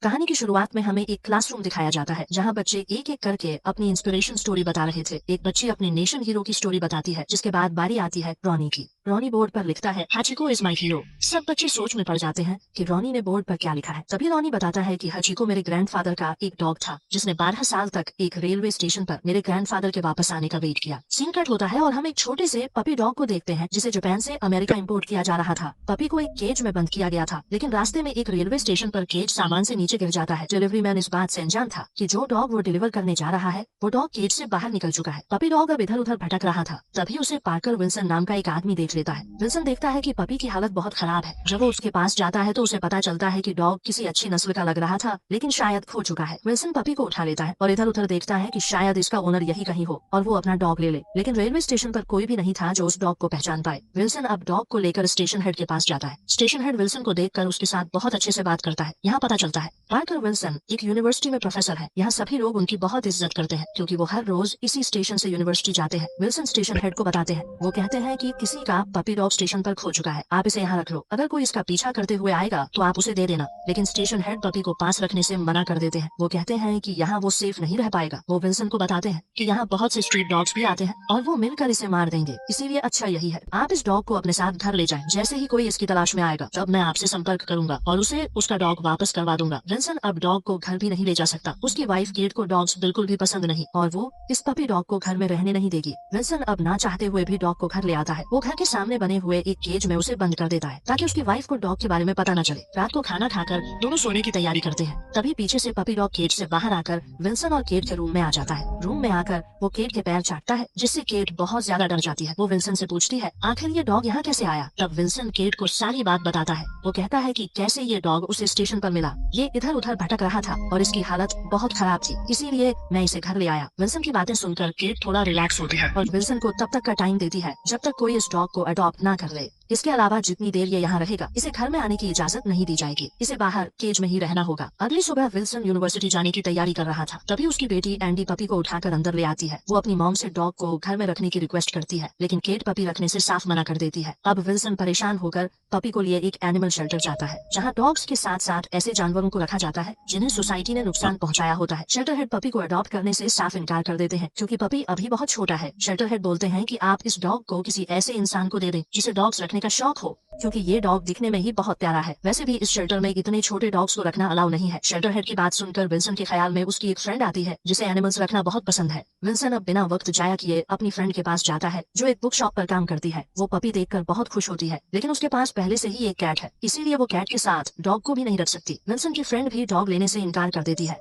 कहानी की शुरुआत में हमें एक क्लासरूम दिखाया जाता है जहाँ बच्चे एक एक करके अपनी इंस्पिरेशन स्टोरी बता रहे थे। एक बच्ची अपनी नेशन हीरो की स्टोरी बताती है, जिसके बाद बारी आती है रॉनी की। रॉनी बोर्ड पर लिखता है, हाचिको इज माई हीरो। सब बच्चे सोच में पड़ जाते हैं कि रॉनी ने बोर्ड पर क्या लिखा है। तभी रॉनी बताता है कि हाचिको मेरे ग्रैंडफादर का एक डॉग था, जिसने 12 साल तक एक रेलवे स्टेशन पर मेरे ग्रैंडफादर के वापस आने का वेट किया। सीन कट होता है और हम एक छोटे से पपी डॉग को देखते हैं, जिसे जापान से अमेरिका इंपोर्ट किया जा रहा था। पपी को एक केज में बंद किया गया था, लेकिन रास्ते में एक रेलवे स्टेशन पर केज सामान से नीचे गिर जाता है। डिलीवरी मैन इस बात से अनजान था कि जो डॉग वो डिलीवर करने जा रहा है वो डॉग केज से बाहर निकल चुका है। पपी डॉग अब इधर उधर भटक रहा था। तभी उसे पार्कर विल्सन नाम का एक आदमी देख लेता है। विल्सन देखता है कि पपी की हालत बहुत खराब है। जब वो उसके पास जाता है तो उसे पता चलता है कि डॉग किसी अच्छी नस्ल का लग रहा था, लेकिन शायद खो चुका है। विल्सन पपी को उठा लेता है और इधर उधर देखता है कि शायद इसका ओनर यही कहीं हो और वो अपना डॉग ले ले। लेकिन रेलवे स्टेशन पर कोई भी नहीं था जो उस डॉग को पहचान पाए। विल्सन अब डॉग को लेकर स्टेशन हेड के पास जाता है। स्टेशन हेड विल्सन को देखकर उसके साथ बहुत अच्छे से बात करता है। यहाँ पता चलता है पार्कर विल्सन एक यूनिवर्सिटी में प्रोफेसर है। यहाँ सभी लोग उनकी बहुत इज्जत करते हैं, क्योंकि वो हर रोज इसी स्टेशन से यूनिवर्सिटी जाते हैं। विल्सन स्टेशन हेड को बताते हैं। वो कहते हैं कि किसी का पपी डॉग स्टेशन पर खो चुका है, आप इसे यहाँ रख लो। अगर कोई इसका पीछा करते हुए आएगा तो आप उसे दे देना। लेकिन स्टेशन हेड पपी को पास रखने से मना कर देते हैं। वो कहते हैं कि यहाँ वो सेफ नहीं रह पाएगा। वो विल्सन को बताते हैं कि यहाँ बहुत से स्ट्रीट डॉग्स भी आते हैं और वो मिलकर इसे मार देंगे, इसीलिए अच्छा यही है आप इस डॉग को अपने साथ घर ले जाएं। जैसे ही कोई इसकी तलाश में आएगा तब मैं आपसे संपर्क करूंगा और उसे उसका डॉग वापस करवा दूंगा। विल्सन अब डॉग को घर भी नहीं ले जा सकता। उसकी वाइफ केट को डॉग्स बिल्कुल भी पसंद नहीं और वो इस पपी डॉग को घर में रहने नहीं देगी। विल्सन अब ना चाहते हुए भी डॉग को घर ले आता है। वो घर के सामने बने हुए एक केज में उसे बंद कर देता है ताकि उसकी वाइफ को डॉग के बारे में पता न चले। रात को खाना खाकर दोनों सोने की तैयारी करते हैं। तभी पीछे से पपी डॉग केज से बाहर आकर विल्सन और केट के रूम में आ जाता है। रूम में आकर वो केट के पैर चाटता है, जिससे केट बहुत ज्यादा डर जाती है। वो विल्सन से पूछती है, आखिर ये डॉग यहाँ कैसे आया? तब विल्सन केट को सारी बात बताता है। वो कहता है कि कैसे ये डॉग उसे स्टेशन पर मिला। ये इधर उधर भटक रहा था और इसकी हालत बहुत खराब थी, इसीलिए मैं इसे घर ले आया। विल्सन की बातें सुनकर केट थोड़ा रिलैक्स होती है और विल्सन को तब तक का टाइम देती है जब तक कोई इस डॉग को अडॉप्ट ना कर ले। इसके अलावा जितनी देर ये यहाँ रहेगा इसे घर में आने की इजाजत नहीं दी जाएगी। इसे बाहर केज में ही रहना होगा। अगली सुबह विल्सन यूनिवर्सिटी जाने की तैयारी कर रहा था। तभी उसकी बेटी एंडी पपी को उठाकर अंदर ले आती है। वो अपनी मॉम से डॉग को घर में रखने की रिक्वेस्ट करती है, लेकिन केट पपी रखने से साफ मना कर देती है। अब विल्सन परेशान होकर पपी को लिए एक एनिमल शेल्टर जाता है, जहाँ डॉग्स के साथ साथ ऐसे जानवरों को रखा जाता है जिन्हें सोसाइटी ने नुकसान पहुँचाया होता है। शेल्टर हेड पपी को अडॉप्ट करने से साफ इनकार कर देते हैं, क्योंकि पपी अभी बहुत छोटा है। शेल्टर हेड बोलते हैं कि आप इस डॉग को किसी ऐसे इंसान को दे दें जिसे डॉग्स रखने का शौक हो, क्योंकि ये डॉग दिखने में ही बहुत प्यारा है। वैसे भी इस शेल्टर में इतने छोटे डॉग्स को रखना अलाउ नहीं है। शेल्टर हेड की बात सुनकर विल्सन के ख्याल में उसकी एक फ्रेंड आती है जिसे एनिमल्स रखना बहुत पसंद है। विल्सन अब बिना वक्त जाया किए अपनी फ्रेंड के पास जाता है जो एक बुक शॉप पर काम करती है। वो पपी देखकर बहुत खुश होती है, लेकिन उसके पास पहले से ही एक कैट है, इसीलिए वो कैट के साथ डॉग को भी नहीं रख सकती। विल्सन की फ्रेंड भी डॉग लेने से इनकार कर देती है।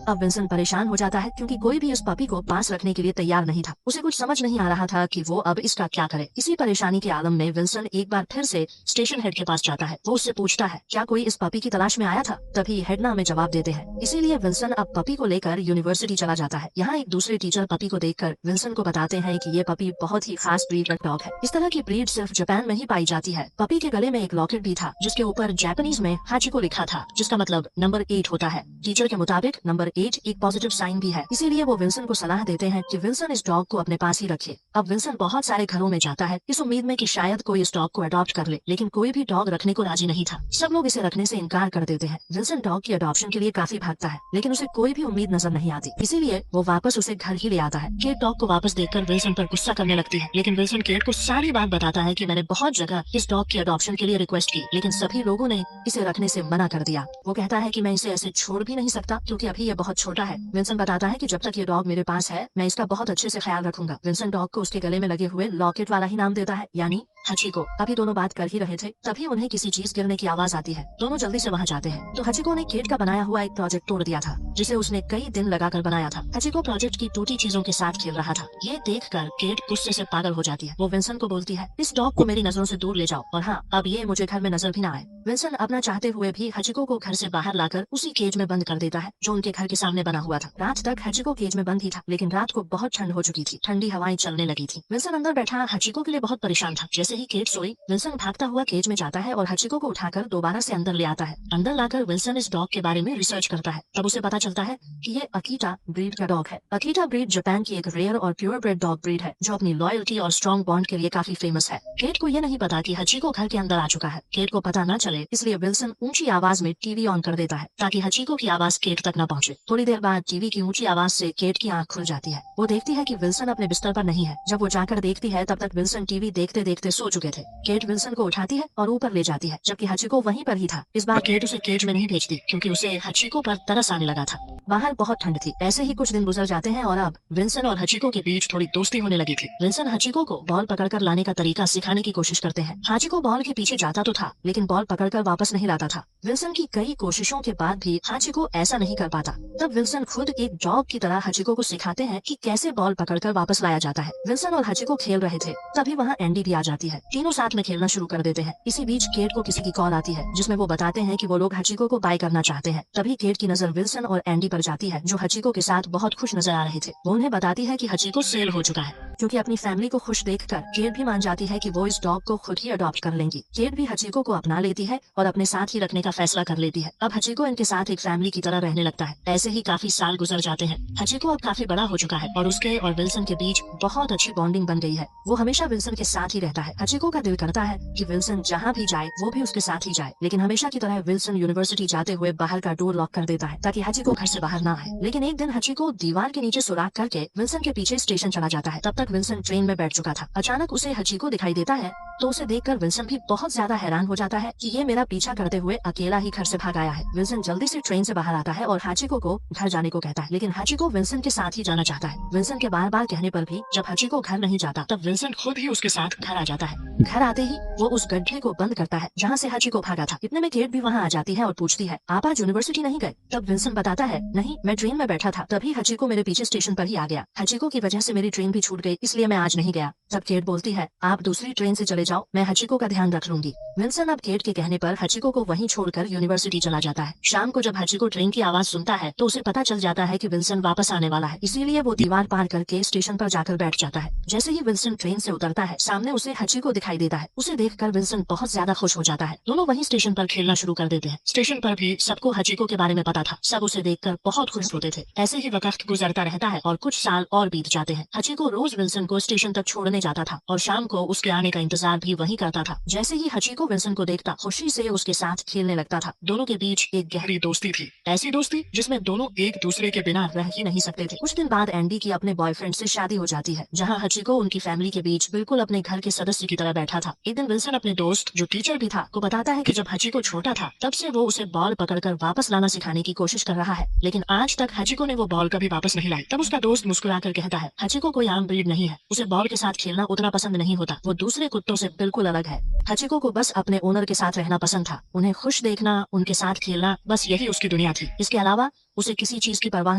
अब विल्सन परेशान हो जाता है, क्योंकि कोई भी इस पपी को पास रखने के लिए तैयार नहीं था। उसे कुछ समझ नहीं आ रहा था कि वो अब इसका क्या करे। इसी परेशानी के आलम में विल्सन एक बार फिर से स्टेशन हेड के पास जाता है। वो उससे पूछता है, क्या कोई इस पपी की तलाश में आया था? तभी हेड ना हमें जवाब देते हैं। इसीलिए विल्सन अब पपी को लेकर यूनिवर्सिटी चला जाता है। यहाँ एक दूसरे टीचर पपी को देखकर विल्सन को बताते हैं कि ये पपी बहुत ही खास ब्रीड का डॉग है। इस तरह की ब्रीड सिर्फ जापान में ही पाई जाती है। पपी के गले में एक लॉकेट भी था जिसके ऊपर जापानीज में हाचिको लिखा था, जिसका मतलब नंबर 8 होता है। टीचर के मुताबिक नंबर 8 एक पॉजिटिव साइन भी है, इसीलिए वो विल्सन को सलाह देते हैं कि विल्सन इस डॉग को अपने पास ही रखे। अब विल्सन बहुत सारे घरों में जाता है इस उम्मीद में कि शायद कोई इस डॉग को अडॉप्ट कर ले, लेकिन कोई भी डॉग रखने को राजी नहीं था। सब लोग इसे रखने से इनकार कर देते हैं। विल्सन डॉग की अडॉप्शन के लिए काफी भागता है, लेकिन उसे कोई भी उम्मीद नजर नहीं आती, इसीलिए वो वापस उसे घर ही ले आता है। केट डॉग को वापस देखकर विल्सन पर गुस्सा करने लगती है, लेकिन विल्सन केट को सारी बात बताता है कि मैंने बहुत जगह इस डॉग की अडॉप्शन के लिए रिक्वेस्ट की, लेकिन सभी लोगों ने इसे रखने से मना कर दिया। वो कहता है कि मैं इसे ऐसे छोड़ भी नहीं सकता, क्योंकि अभी ये बहुत छोटा है। विल्सन बताता है कि जब तक ये डॉग मेरे पास है मैं इसका बहुत अच्छे से ख्याल रखूंगा। विल्सन डॉग को उसके गले में लगे हुए लॉकेट वाला ही नाम देता है, यानी हाचिको। अभी दोनों बात कर ही रहे थे, तभी उन्हें किसी चीज गिरने की आवाज आती है। दोनों जल्दी से वहाँ जाते हैं तो हाचिको ने केट का बनाया हुआ एक प्रोजेक्ट तोड़ दिया था, जिसे उसने कई दिन लगाकर बनाया था। हाचिको प्रोजेक्ट की टूटी चीजों के साथ खेल रहा था। ये देखकर केट गुस्से से पागल हो जाती है। वो विल्सन को बोलती है, इस डॉग को मेरी नजरों से दूर ले जाओ, और हाँ, अब ये मुझे घर में नजर भी ना आए। विल्सन अपना चाहते हुए भी हाचिको को घर से बाहर लाकर उसी केज में बंद कर देता है जो उनके घर के सामने बना हुआ था। रात तक हाचिको केज में बंद ही था, लेकिन रात को बहुत ठंड हो चुकी थी। ठंडी हवाएं चलने लगी थी। विल्सन अंदर बैठा हाचिको के लिए बहुत परेशान था। जैसे जैसे ही केट सोई, विल्सन भागता हुआ केज में जाता है और हचिको को उठाकर दोबारा से अंदर ले आता है। अंदर लाकर विल्सन इस डॉग के बारे में रिसर्च करता है। तब उसे पता चलता है कि ये अकीटा ब्रीड का डॉग है। अकीटा ब्रीड जापान की एक रेयर और प्योर ब्रेड डॉग ब्रीड है जो अपनी लॉयल्टी और स्ट्रॉन्ग बॉन्ड के लिए काफी फेमस है। केट को यह नहीं पता कि हचिको घर के अंदर आ चुका है। केट को पता न चले इसलिए विल्सन ऊंची आवाज में टीवी ऑन कर देता है ताकि हचिको की आवाज केट तक न पहुंचे। थोड़ी देर बाद टीवी की ऊंची आवाज से केट की आंख खुल जाती है। वो देखती है कि विल्सन अपने बिस्तर पर नहीं है। जब वो जाकर देखती है तब तक विल्सन टीवी देखते देखते सो चुके थे। केट विल्सन को उठाती है और ऊपर ले जाती है जबकि हचिको वहीं पर ही था। इस बार केट उसे केज में नहीं भेजती क्योंकि उसे हचिको पर तरस आने लगा था। बाहर बहुत ठंड थी। ऐसे ही कुछ दिन गुजर जाते हैं और अब विल्सन और हचिको के बीच थोड़ी दोस्ती होने लगी थी। विल्सन हचिको को बॉल पकड़कर लाने का तरीका सिखाने की कोशिश करते हैं। हचिको बॉल के पीछे जाता तो था लेकिन बॉल पकड़कर वापस नहीं लाता था। विल्सन की कई कोशिशों के बाद भी हचिको ऐसा नहीं कर पाता। तब विल्सन खुद एक डॉग की तरह हचिको को सिखाते हैं कि कैसे बॉल पकड़कर वापस लाया जाता है। विल्सन और हचिको खेल रहे थे तभी वहाँ एंडी भी आ जाती है। तीनों साथ में खेलना शुरू कर देते हैं। इसी बीच केट को किसी की कॉल आती है जिसमें वो बताते हैं कि वो लोग हचिको को बाय करना चाहते हैं। तभी केट की नजर विल्सन और एंडी पर जाती है जो हचिको के साथ बहुत खुश नजर आ रहे थे। वो उन्हें बताती है कि हचिको सेल हो चुका है। क्योंकि अपनी फैमिली को खुश देखकर केट भी मान जाती है कि वो इस डॉग को खुद ही अडॉप्ट कर लेंगी। केट भी हचिको को अपना लेती है और अपने साथ ही रखने का फैसला कर लेती है। अब हचिको इनके साथ एक फैमिली की तरह रहने लगता है। ऐसे ही काफी साल गुजर जाते हैं। हचिको अब काफी बड़ा हो चुका है और उसके और विल्सन के बीच बहुत अच्छी बॉन्डिंग बन गई है। वो हमेशा विल्सन के साथ ही रहता है। हचिको का दिल करता है कि विल्सन जहाँ भी जाए वो भी उसके साथ ही जाए, लेकिन हमेशा की तरह विल्सन यूनिवर्सिटी जाते हुए बाहर का डोर लॉक कर देता है ताकि हचिको घर से बाहर ना आए। लेकिन एक दिन हचिको दीवार के नीचे सुराख करके विल्सन के पीछे स्टेशन चला जाता है। तब तक विल्सन ट्रेन में बैठ चुका था। अचानक उसे हचिको दिखाई देता है तो उसे देखकर विल्सन भी बहुत ज्यादा हैरान हो जाता है कि ये मेरा पीछा करते हुए अकेला ही घर से भाग आया है। विल्सन जल्दी से ट्रेन से बाहर आता है और हचिको को घर जाने को कहता है, लेकिन हचिको विल्सन के साथ ही जाना चाहता है। विल्सन के बार बार कहने पर भी जब हचिको घर नहीं जाता तब विल्सन खुद ही उसके साथ घर आ जाता है। घर आते ही वो उस गड्ढे को बंद करता है जहाँ से हचिको भागा था। इतने में केट भी वहाँ आ जाती है और पूछती है, आप आज यूनिवर्सिटी नहीं गए? तब विल्सन बताता है, नहीं, मैं ट्रेन में बैठा था, तभी हचिको मेरे पीछे स्टेशन पर ही आ गया। हचिको की वजह से मेरी ट्रेन भी छूट गई, इसलिए मैं आज नहीं गया। तब केट बोलती है, आप दूसरी ट्रेन से चले जाओ, मैं हचिको का ध्यान रख लूंगी। विल्सन अब केट के कहने पर हचिको को वहीं छोड़कर यूनिवर्सिटी चला जाता है। शाम को जब हचिको ट्रेन की आवाज सुनता है तो उसे पता चल जाता है कि विल्सन वापस आने वाला है, इसीलिए वो दीवार पार करके स्टेशन पर जाकर बैठ जाता है। जैसे ही विल्सन ट्रेन से उतरता है सामने उसे हचिको दिखाई देता है। उसे देखकर विल्सन बहुत ज्यादा खुश हो जाता है। दोनों वहीं स्टेशन पर खेलना शुरू कर देते हैं। स्टेशन पर भी सबको हचिको के बारे में पता था। सब उसे देखकर बहुत खुश होते थे। ऐसे ही वक्त गुजरता रहता है और कुछ साल और बीत जाते हैं। हचिको रोज विल्सन को स्टेशन तक छोड़ने जाता था और शाम को उसके आने का इंतजार भी वहीं करता था। जैसे ही हचिको विल्सन को देखता खुशी से उसके साथ खेलने लगता था। दोनों के बीच एक गहरी दोस्ती थी, ऐसी दोस्ती जिसमें दोनों एक दूसरे के बिना रह ही नहीं सकते थे। कुछ दिन बाद एंडी की अपने बॉयफ्रेंड से शादी हो जाती है, जहाँ हचिको उनकी फैमिली के बीच बिल्कुल अपने घर के सदस्य की तरह बैठा था। एक दिन विल्सन अपने दोस्त जो टीचर भी था को बताता है कि जब हचिको छोटा था तब से वो उसे बॉल पकड़कर वापस लाना सिखाने की कोशिश कर रहा है, लेकिन आज तक हचिको ने वो बॉल कभी वापस नहीं लाई। तब उसका दोस्त मुस्कुराकर कहता है, हचिको कोई आम ब्रीड नहीं है, उसे बॉल के साथ खेलना उतना पसंद नहीं होता, वो दूसरे कुत्तों से बिल्कुल अलग है। हचिको को बस अपने ओनर के साथ रहना पसंद था, उन्हें खुश देखना, उनके साथ खेलना, बस यही उसकी दुनिया थी। इसके अलावा उसे किसी चीज की परवाह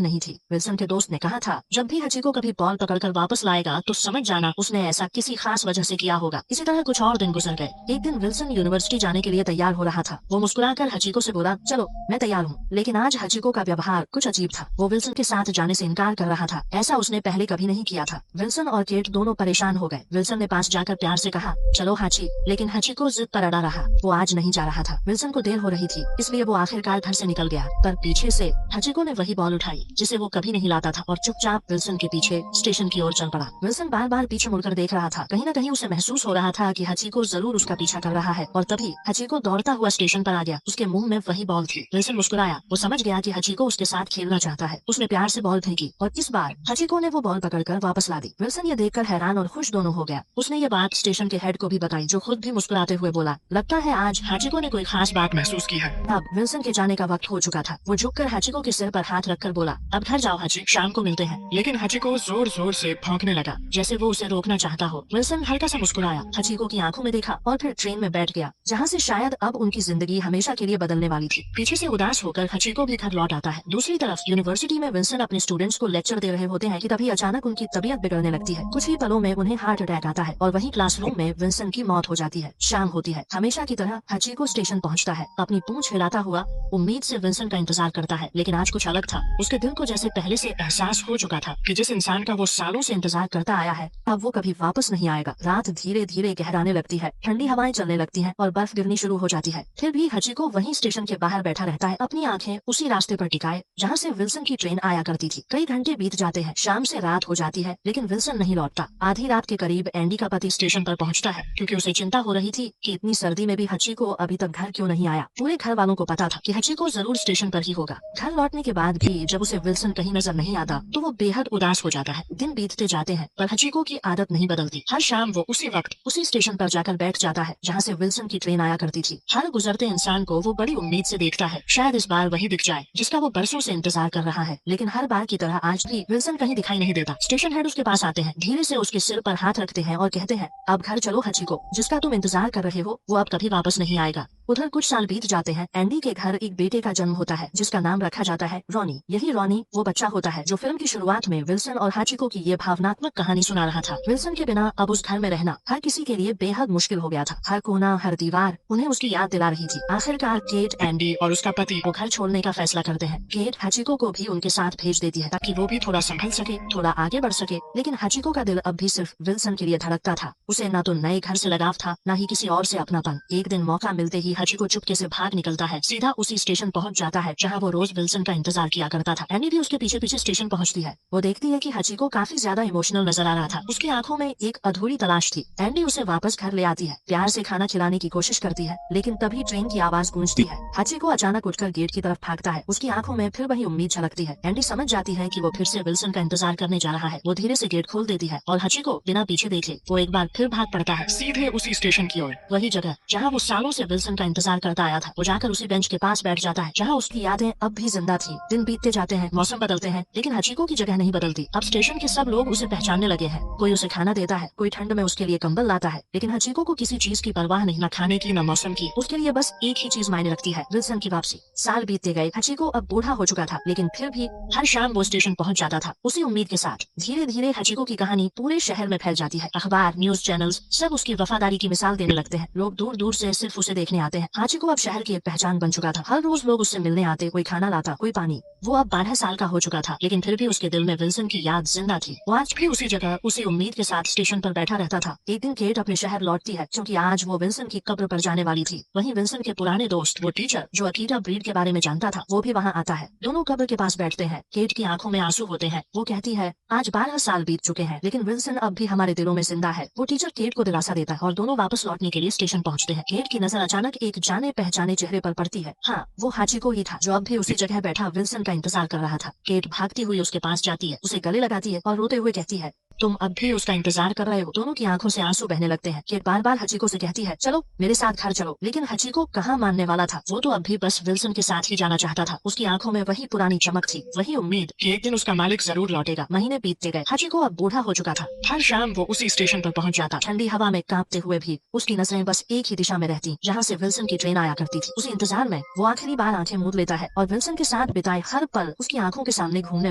नहीं थी। विल्सन के दोस्त ने कहा था, जब भी हचिको कभी बॉल पकड़कर वापस लाएगा तो समझ जाना उसने ऐसा किसी खास वजह से किया होगा। इसी तरह कुछ और दिन गुजर गए। एक दिन विल्सन यूनिवर्सिटी जाने के लिए तैयार हो रहा था। वो मुस्कुराकर हचिको से बोला, चलो मैं तैयार हूँ। लेकिन आज हचिको का व्यवहार कुछ अजीब था। वो विल्सन के साथ जाने से इनकार कर रहा था। ऐसा उसने पहले कभी नहीं किया था। विल्सन और केट दोनों परेशान हो गए। विल्सन ने पास जाकर प्यार से कहा, चलो हाची, लेकिन हचिको जिद पर अड़ा रहा। वो आज नहीं जा रहा था। विल्सन को देर हो रही थी, इसलिए वो आखिरकार घर से निकल गया। पर पीछे से हचिको ने वही बॉल उठाई जिसे वो कभी नहीं लाता था और चुपचाप विल्सन के पीछे स्टेशन की ओर चल पड़ा। विल्सन बार बार पीछे मुड़कर देख रहा था। कहीं न कहीं उसे महसूस हो रहा था कि हचिको जरूर उसका पीछा कर रहा है। और तभी हचिको दौड़ता हुआ स्टेशन पर आ गया। उसके मुंह में वही बॉल थी। विल्सन मुस्कुराया। वो समझ गया कि हचिको उसके साथ खेलना चाहता है। उसने प्यार से बॉल फेंकी और इस बार हचिको ने वो बॉल पकड़कर वापस ला दी। विल्सन ये देखकर हैरान और खुश दोनों हो गया। उसने ये बात स्टेशन के हेड को भी बताई, जो खुद भी मुस्कुराते हुए बोला, लगता है आज हचिको ने कोई खास बात महसूस की है। अब विल्सन के जाने का वक्त हो चुका था। वो झुककर हचिको के सिर पर हाथ रखकर बोला, अब घर जाओ हची, शाम को मिलते हैं। लेकिन हचिको जोर जोर से भौंकने लगा, जैसे वो उसे रोकना चाहता हो। विल्सन हल्का सा मुस्कुराया, हचिको की आंखों में देखा और फिर ट्रेन में बैठ गया, जहाँ से शायद अब उनकी जिंदगी हमेशा के लिए बदलने वाली थी। पीछे से उदास होकर हचिको भी घर लौट आता है। दूसरी तरफ यूनिवर्सिटी में विल्सन अपने स्टूडेंट्स को लेक्चर दे रहे होते हैं कि तभी अचानक उनकी तबीयत बिगड़ने लगती है। कुछ ही पलों में उन्हें हार्ट अटैक आता है और वहीं क्लासरूम में विल्सन की मौत हो जाती है। शाम होती है। हमेशा की तरह हचिको स्टेशन पहुँचता है, अपनी पूंछ हिलाता हुआ उम्मीद से विल्सन का इंतजार करता है। लेकिन आज कुछ अलग था। उसके दिल को जैसे पहले से एहसास हो चुका था कि जिस इंसान का वो सालों से इंतजार करता आया है अब वो कभी वापस नहीं आएगा। रात धीरे धीरे गहराने लगती है, ठंडी हवाएं चलने लगती हैं और बर्फ गिरनी शुरू हो जाती है। फिर भी हचिको वहीं स्टेशन के बाहर बैठा रहता है, अपनी आंखें उसी रास्ते पर टिकाए जहाँ से विल्सन की ट्रेन आया करती थी। कई घंटे बीत जाते हैं, शाम से रात हो जाती है, लेकिन विल्सन नहीं लौटता। आधी रात के करीब एंडी का पति स्टेशन पर पहुंचता है क्योंकि उसे चिंता हो रही थी कि इतनी सर्दी में भी हचिको अभी तक घर क्यों नहीं आया। पूरे घर वालों को पता था कि हचिको जरूर स्टेशन पर ही होगा। घर लौटने के बाद भी जब उसे विल्सन कहीं नजर नहीं आता तो वो बेहद उदास हो जाता है। दिन बीतते जाते हैं पर हचिको की आदत नहीं बदलती। हर शाम वो उसी वक्त उसी स्टेशन पर जाकर बैठ जाता है जहाँ से विल्सन की ट्रेन आया करती थी। हर गुजरते इंसान को वो बड़ी उम्मीद से देखता है, शायद इस बार वही दिख जाए जिसका वो बरसों से इंतजार कर रहा है। लेकिन हर बार की तरह आज भी विल्सन कहीं दिखाई नहीं देता। स्टेशन हेड उसके पास आते हैं, धीरे से उसके सिर पर हाथ रखते हैं और कहते हैं, अब घर चलो हचिको, जिसका तुम इंतजार कर रहे हो वो अब कभी वापस नहीं आएगा। उधर कुछ साल बीत जाते हैं। एंडी के घर एक बेटे का जन्म होता है जिसका नाम रखा जाता है रॉनी। यही रॉनी वो बच्चा होता है जो फिल्म की शुरुआत में विल्सन और हाचिको की ये भावनात्मक कहानी सुना रहा था। विल्सन के बिना अब उस घर में रहना हर किसी के लिए बेहद मुश्किल हो गया था। हर कोना, हर दीवार उन्हें उसकी याद दिला रही थी। आखिरकार केट, एंडी और उसका पति वो घर छोड़ने का फैसला करते हैं। केट हाचिको को भी उनके साथ भेज देती है ताकि वो भी थोड़ा संभल सके, थोड़ा आगे बढ़ सके। लेकिन हाचिको का दिल अब भी सिर्फ विल्सन के लिए धड़कता था। उसे न तो नए घर से लगाव था, न ही किसी और से अपनापन। एक दिन मौका मिलते ही हाचिको चुपके से भाग निकलता है, सीधा उसी स्टेशन पहुंच जाता है जहां वो रोज विल्सन का इंतजार किया करता था। एनी भी उसके पीछे पीछे स्टेशन पहुंचती है। वो देखती है कि हचिको काफी ज्यादा इमोशनल नजर आ रहा था। उसकी आंखों में एक अधूरी तलाश थी। एंडी उसे वापस घर ले आती है, प्यार से खाना खिलाने की कोशिश करती है, लेकिन तभी ट्रेन की आवाज गूंजती है। हचिको अचानक उठकर गेट की तरफ भागता है। उसकी आंखों में फिर वही उम्मीद झलकती है। एंडी समझ जाती है कि वो फिर से विल्सन का इंतजार करने जा रहा है। वो धीरे से गेट खोल देती है और हचिको बिना पीछे देखे वो एक बार फिर भाग पड़ता है, सीधे उसी स्टेशन की ओर। वही जगह जहाँ वो सालों से विल्सन का इंतजार करता आया था। वो जाकर उसी बेंच के पास बैठ जाता है जहाँ उसकी यादें अब भी जिंदा थी। दिन बीतते जाते हैं, मौसम बदलते हैं, लेकिन हचिको की जगह नहीं बदलती। अब स्टेशन के सब लोग उसे पहचानने लगे हैं। कोई उसे खाना देता है, कोई ठंड में उसके लिए कंबल लाता है, लेकिन हचिको को किसी चीज की परवाह नहीं, न खाने की न मौसम की। उसके लिए बस एक ही चीज मायने रखती है, विल्सन की वापसी। साल बीतते गए, हचिको अब बूढ़ा हो चुका था, लेकिन फिर भी हर शाम वो स्टेशन पहुंच जाता था उसी उम्मीद के साथ। धीरे धीरे हचिको की कहानी पूरे शहर में फैल जाती है। अखबार, न्यूज चैनल्स सब उसकी वफादारी की मिसाल देने लगते हैं। लोग दूर दूर से सिर्फ उसे देखने आते हैं। हचिको अब शहर की एक पहचान बन चुका था। हर रोज लोग उससे मिलने आते, कोई खाना लाता, कोई पानी। वो अब 12 साल का हो चुका था, लेकिन फिर भी उसके दिल में विल्सन की याद जिंदा थी। वो आज भी उसी जगह उसी उम्मीद के साथ स्टेशन पर बैठा रहता था। एक दिन केट अपने शहर लौटती है क्योंकि आज वो विल्सन की कब्र पर जाने वाली थी। वहीं विल्सन के पुराने दोस्त, वो टीचर जो अकीटा ब्रीड के बारे में जानता था, वो भी वहाँ आता है। दोनों कब्र के पास बैठते हैं। केट की आंखों में आंसू होते हैं। वो कहती है, आज 12 साल बीत चुके हैं, लेकिन विल्सन अब भी हमारे दिलों में जिंदा है। वो टीचर केट को दिलासा देता है और दोनों वापस लौटने के लिए स्टेशन पहुँचते हैं। केट की नजर अचानक एक जाने पहचाने चेहरे पर पड़ती है। हाँ, वो हाचिको ही था जो अब भी उसी जगह बैठा विल्सन का इंतजार कर रहा था। केट भागती हुई उसके पास जाती है, उसे गले लगाती है और रोते हुए कहती है, तुम अब भी उसका इंतजार कर रहे हो। दोनों की आंखों से आंसू बहने लगते हैं। केट बार बार हचिको से कहती है, चलो मेरे साथ घर चलो, लेकिन हचिको कहाँ मानने वाला था। वो तो अब भी बस विल्सन के साथ ही जाना चाहता था। उसकी आंखों में वही पुरानी चमक थी, वही उम्मीद कि एक दिन उसका मालिक जरूर लौटेगा। महीने बीतते गए, हचिको अब बूढ़ा हो चुका था। हर शाम वो उसी स्टेशन पर पहुंच जाता। ठंडी हवा में कांपते हुए भी उसकी नजरें बस एक ही दिशा में रहती, जहाँ से विल्सन की ट्रेन आया करती थी। उसी इंतजार में वो आखिरी बार आंखें मूंद लेता है और विल्सन के साथ बिताए हर पल उसकी आंखों के सामने घूमने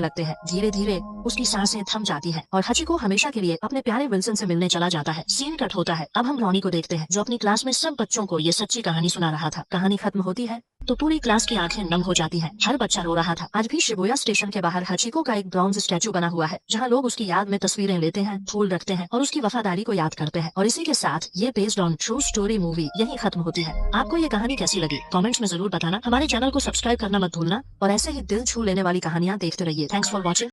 लगते हैं। धीरे धीरे उसकी सांसें थम जाती है और हचिको हमेशा के लिए अपने प्यारे विल्सन से मिलने चला जाता है। सीन कट होता है। अब हम रॉनी को देखते हैं जो अपनी क्लास में सब बच्चों को ये सच्ची कहानी सुना रहा था। कहानी खत्म होती है तो पूरी क्लास की आंखें नम हो जाती हैं। हर बच्चा रो रहा था। आज भी शिबुया स्टेशन के बाहर हचिको का एक ब्रॉन्ज स्टैचू बना हुआ है जहाँ लोग उसकी याद में तस्वीरें लेते हैं, फूल रखते हैं और उसकी वफादारी को याद करते हैं। और इसी के साथ ये based on true story movie यही खत्म होती है। आपको ये कहानी कैसी लगी कमेंट्स में जरूर बताना। हमारे चैनल को सब्सक्राइब करना मत भूलना और ऐसे ही दिल छू लेने वाली कहानियाँ देखते रहिए। Thanks for watching.